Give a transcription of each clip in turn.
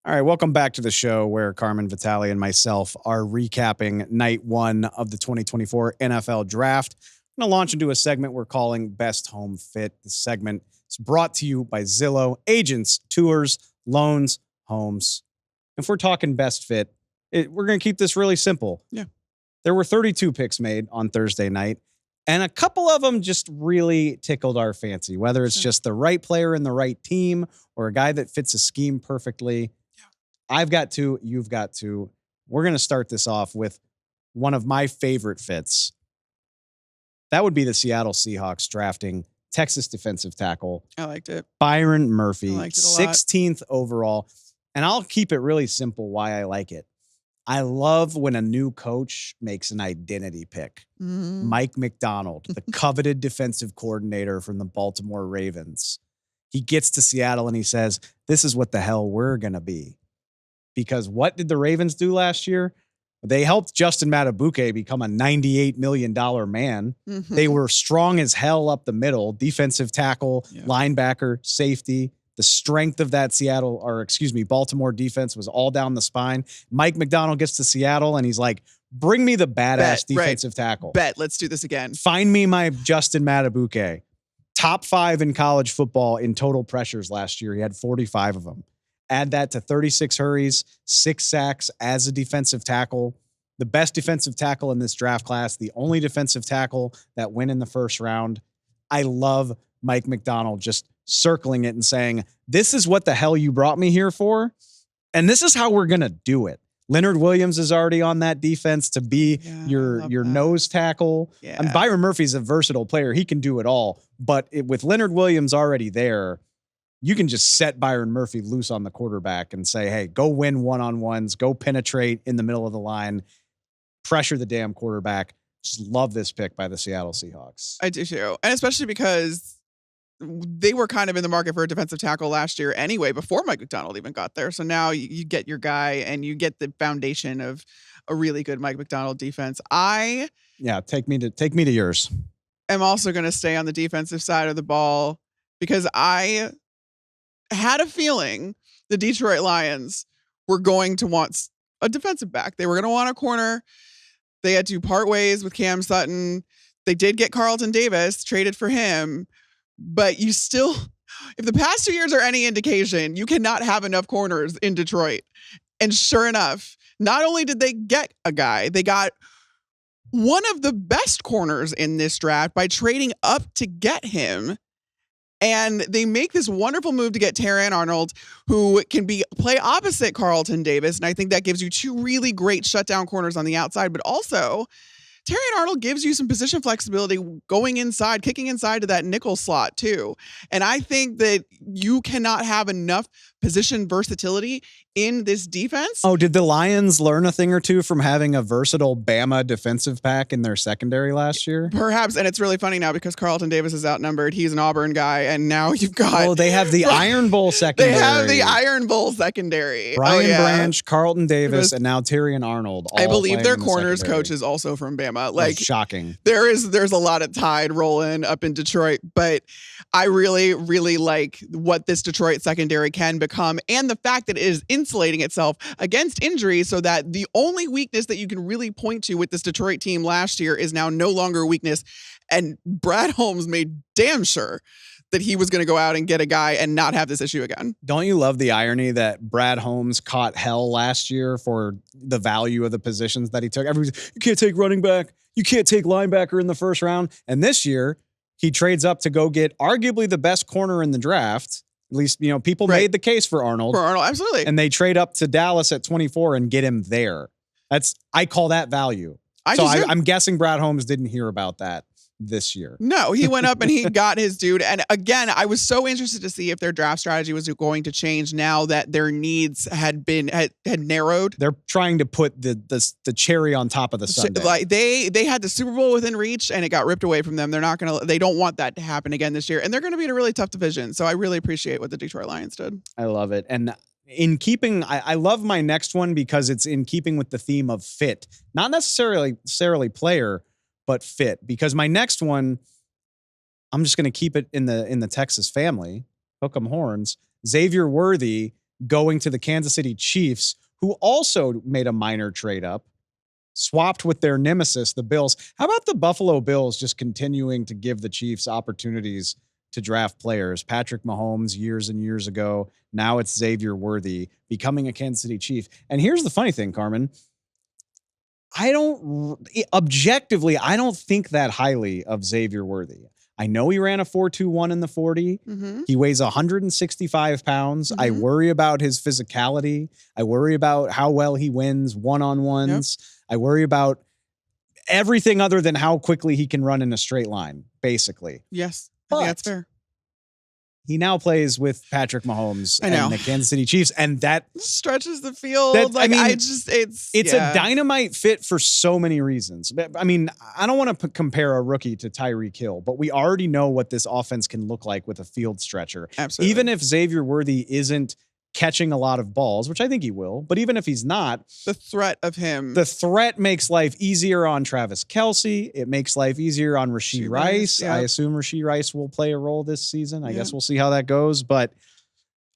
All right, welcome back to the show where Carmen Vitale and myself are recapping night one of the 2024 NFL Draft. I'm going to launch into a segment we're calling Best Home Fit. This segment is brought to you by Zillow, agents, tours, loans, homes. If we're talking best fit, we're going to keep this really simple. Yeah. There were 32 picks made on Thursday night, and a couple of them just really tickled our fancy, whether it's just the right player in the right team or a guy that fits a scheme perfectly. I've got two. You've got two. We're going to start this off with one of my favorite fits. That would be the Seattle Seahawks drafting Texas defensive tackle. I liked it. Byron Murphy, I liked it a lot. 16th overall. And I'll keep it really simple why I like it. I love when a new coach makes an identity pick. Mm-hmm. Mike McDonald, the coveted defensive coordinator from the Baltimore Ravens. He gets to Seattle and he says, this is what the hell we're going to be. Because what did the Ravens do last year? They helped Justin Madubuike become a $98 million man. Mm-hmm. They were strong as hell up the middle, defensive tackle, linebacker, safety. The strength of that Baltimore defense was all down the spine. Mike McDonald gets to Seattle and he's like, bring me the badass defensive tackle. Let's do this again. Find me my Justin Madubuike. Top 5 in college football in total pressures last year. He had 45 of them. Add that to 36 hurries, 6 sacks as a defensive tackle. The best defensive tackle in this draft class, the only defensive tackle that went in the first round. I love Mike McDonald just circling it and saying, this is what the hell you brought me here for, and this is how we're going to do it. Leonard Williams is already on that defense to be your nose tackle. Yeah. And Byron Murphy's a versatile player. He can do it all. But with Leonard Williams already there, you can just set Byron Murphy loose on the quarterback and say, hey, go win one-on-ones, go penetrate in the middle of the line, pressure the damn quarterback. Just love this pick by the Seattle Seahawks. I do too. And especially because they were kind of in the market for a defensive tackle last year anyway, before Mike McDonald even got there. So now you get your guy and you get the foundation of a really good Mike McDonald defense. Take me to yours. I'm also going to stay on the defensive side of the ball because I had a feeling the Detroit Lions were going to want a defensive back. They were going to want a corner. They had to part ways with Cam Sutton. They did get Carlton Davis, traded for him, but you still, if the past 2 years are any indication, you cannot have enough corners in Detroit. And sure enough, not only did they get a guy, they got one of the best corners in this draft by trading up to get him. And they make this wonderful move to get Terrior Arnold, who can play opposite Carlton Davis. And I think that gives you two really great shutdown corners on the outside. But also, Terrior Arnold gives you some position flexibility going inside, kicking inside to that nickel slot too. And I think that you cannot have enough position versatility in this defense. Oh, did the Lions learn a thing or two from having a versatile Bama defensive back in their secondary last year? Perhaps. And it's really funny now because Carlton Davis is outnumbered. He's an Auburn guy. And now you've got... Oh, they have the Iron Bowl secondary. They have the Iron Bowl secondary. Brian Branch, Carlton Davis, and now Terrior Arnold. I believe their corners coach is also from Bama. Like, shocking. There's a lot of tide rolling up in Detroit, but I really, really like what this Detroit secondary can become and the fact that it is insulating itself against injury so that the only weakness that you can really point to with this Detroit team last year is now no longer a weakness. And Brad Holmes made damn sure that he was going to go out and get a guy and not have this issue again. Don't you love the irony that Brad Holmes caught hell last year for the value of the positions that he took? Everybody's, you can't take running back. You can't take linebacker in the first round. And this year, he trades up to go get arguably the best corner in the draft. At least, people made the case for Arnold. For Arnold, absolutely. And they trade up to Dallas at 24 and get him there. I call that value. I'm guessing Brad Holmes didn't hear about that this year. No, he went up and he got his dude. And again, I was so interested to see if their draft strategy was going to change now that their needs had narrowed. They're trying to put the cherry on top of the sundae. Like they had the Super Bowl within reach and it got ripped away from them. They don't want that to happen again this year. And they're going to be in a really tough division. So I really appreciate what the Detroit Lions did. I love it. And in keeping, I love my next one because it's in keeping with the theme of fit, not necessarily player, but fit. Because my next one, I'm just going to keep it in the Texas family, hook 'em horns. Xavier Worthy going to the Kansas City Chiefs, who also made a minor trade up, swapped with their nemesis, the Bills. How about the Buffalo Bills just continuing to give the Chiefs opportunities to draft players? Patrick Mahomes years and years ago. Now it's Xavier Worthy becoming a Kansas City Chief. And here's the funny thing, Carmen. I don't think that highly of Xavier Worthy. I know he ran a 4.21 in the 40. Mm-hmm. He weighs 165 pounds. Mm-hmm. I worry about his physicality. I worry about how well he wins one-on-ones. Yep. I worry about everything other than how quickly he can run in a straight line, basically. Yes, I think that's fair. He now plays with Patrick Mahomes and the Kansas City Chiefs, and that stretches the field. It's a dynamite fit for so many reasons. I mean, I don't want to compare a rookie to Tyreek Hill, but we already know what this offense can look like with a field stretcher. Absolutely. Even if Xavier Worthy isn't catching a lot of balls, which I think he will, but even if he's not, the threat makes life easier on Travis Kelce. It makes life easier on Rashee Rice. Yep. I assume Rashee Rice will play a role this season. I guess we'll see how that goes. But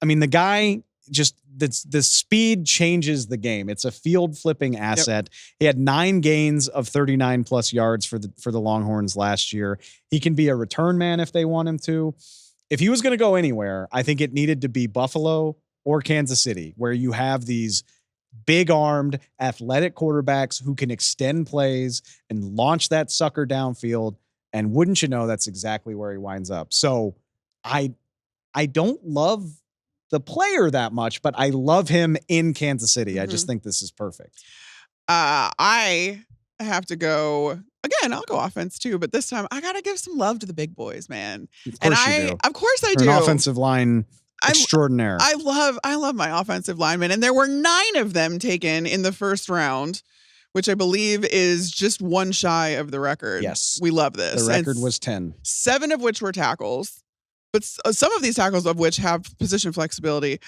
I mean, the guy just, the speed changes the game. It's a field flipping asset. Yep. He had 9 gains of 39 plus yards for the Longhorns last year. He can be a return man if they want him to. If he was going to go anywhere, I think it needed to be Buffalo or Kansas City, where you have these big-armed, athletic quarterbacks who can extend plays and launch that sucker downfield. And wouldn't you know, that's exactly where he winds up. So I don't love the player that much, but I love him in Kansas City. Mm-hmm. I just think this is perfect. I have to go again. I'll go offense too, but this time I gotta give some love to the big boys, man. Of course I do. An offensive line extraordinaire. I love my offensive linemen, and there were 9 of them taken in the first round, which I believe is just one shy of the record. Yes, we love this. The record was 10, 7 of which were tackles. But some of these tackles of which have position flexibility.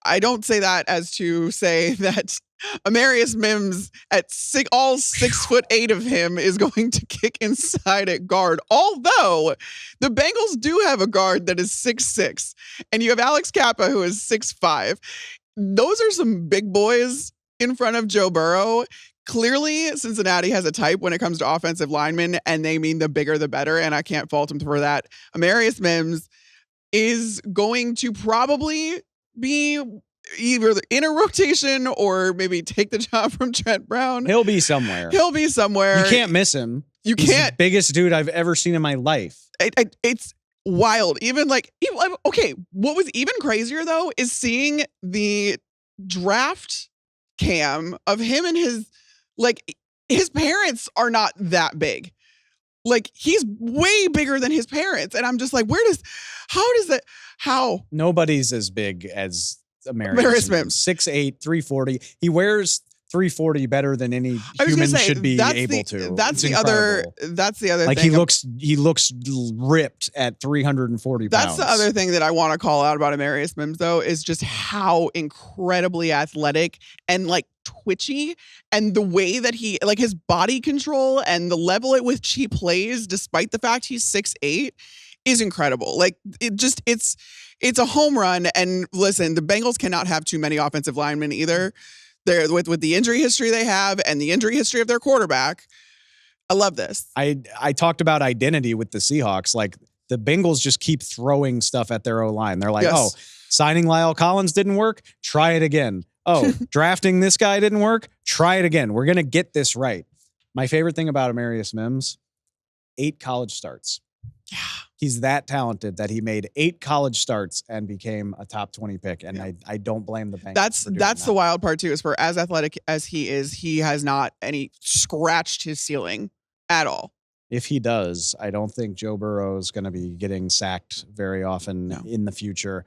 I don't say that as to say that Amari Mims at 6'8" of him is going to kick inside at guard. Although the Bengals do have a guard that is 6'6", and you have Alex Kappa who is 6'5". Those are some big boys in front of Joe Burrow. Clearly, Cincinnati has a type when it comes to offensive linemen, and they mean the bigger the better, and I can't fault him for that. Amari Mims is going to probably be either in a rotation or maybe take the job from Trent Brown. He'll be somewhere. You can't miss him. He's the biggest dude I've ever seen in my life. It's wild. Even okay, what was even crazier though is seeing the draft cam of him and his parents are not that big. Like, he's way bigger than his parents. And I'm just like, how? Nobody's as big as Amari Mims. 6'8", 340. He wears 340 better than any human should be able to. That's the other like thing. He looks ripped at 340 pounds. That's the other thing that I want to call out about Amari Mims, though, is just how incredibly athletic and twitchy, and the way that he his body control and the level at which he plays, despite the fact he's 6'8", is incredible. It's a home run. And listen, the Bengals cannot have too many offensive linemen either. They're with the injury history they have and the injury history of their quarterback. I love this. I talked about identity with the Seahawks. The Bengals just keep throwing stuff at their O-line. They're like, yes. Oh, signing Lyle Collins didn't work. Try it again. Oh, drafting this guy didn't work. Try it again. We're going to get this right. My favorite thing about Amari Mims, 8 college starts. Yeah. He's that talented that he made 8 college starts and became a top 20 pick. And yeah. I don't blame the Bengals. That's the wild part too, is for as athletic as he is, he has not scratched his ceiling at all. If he does, I don't think Joe Burrow is going to be getting sacked very often in the future.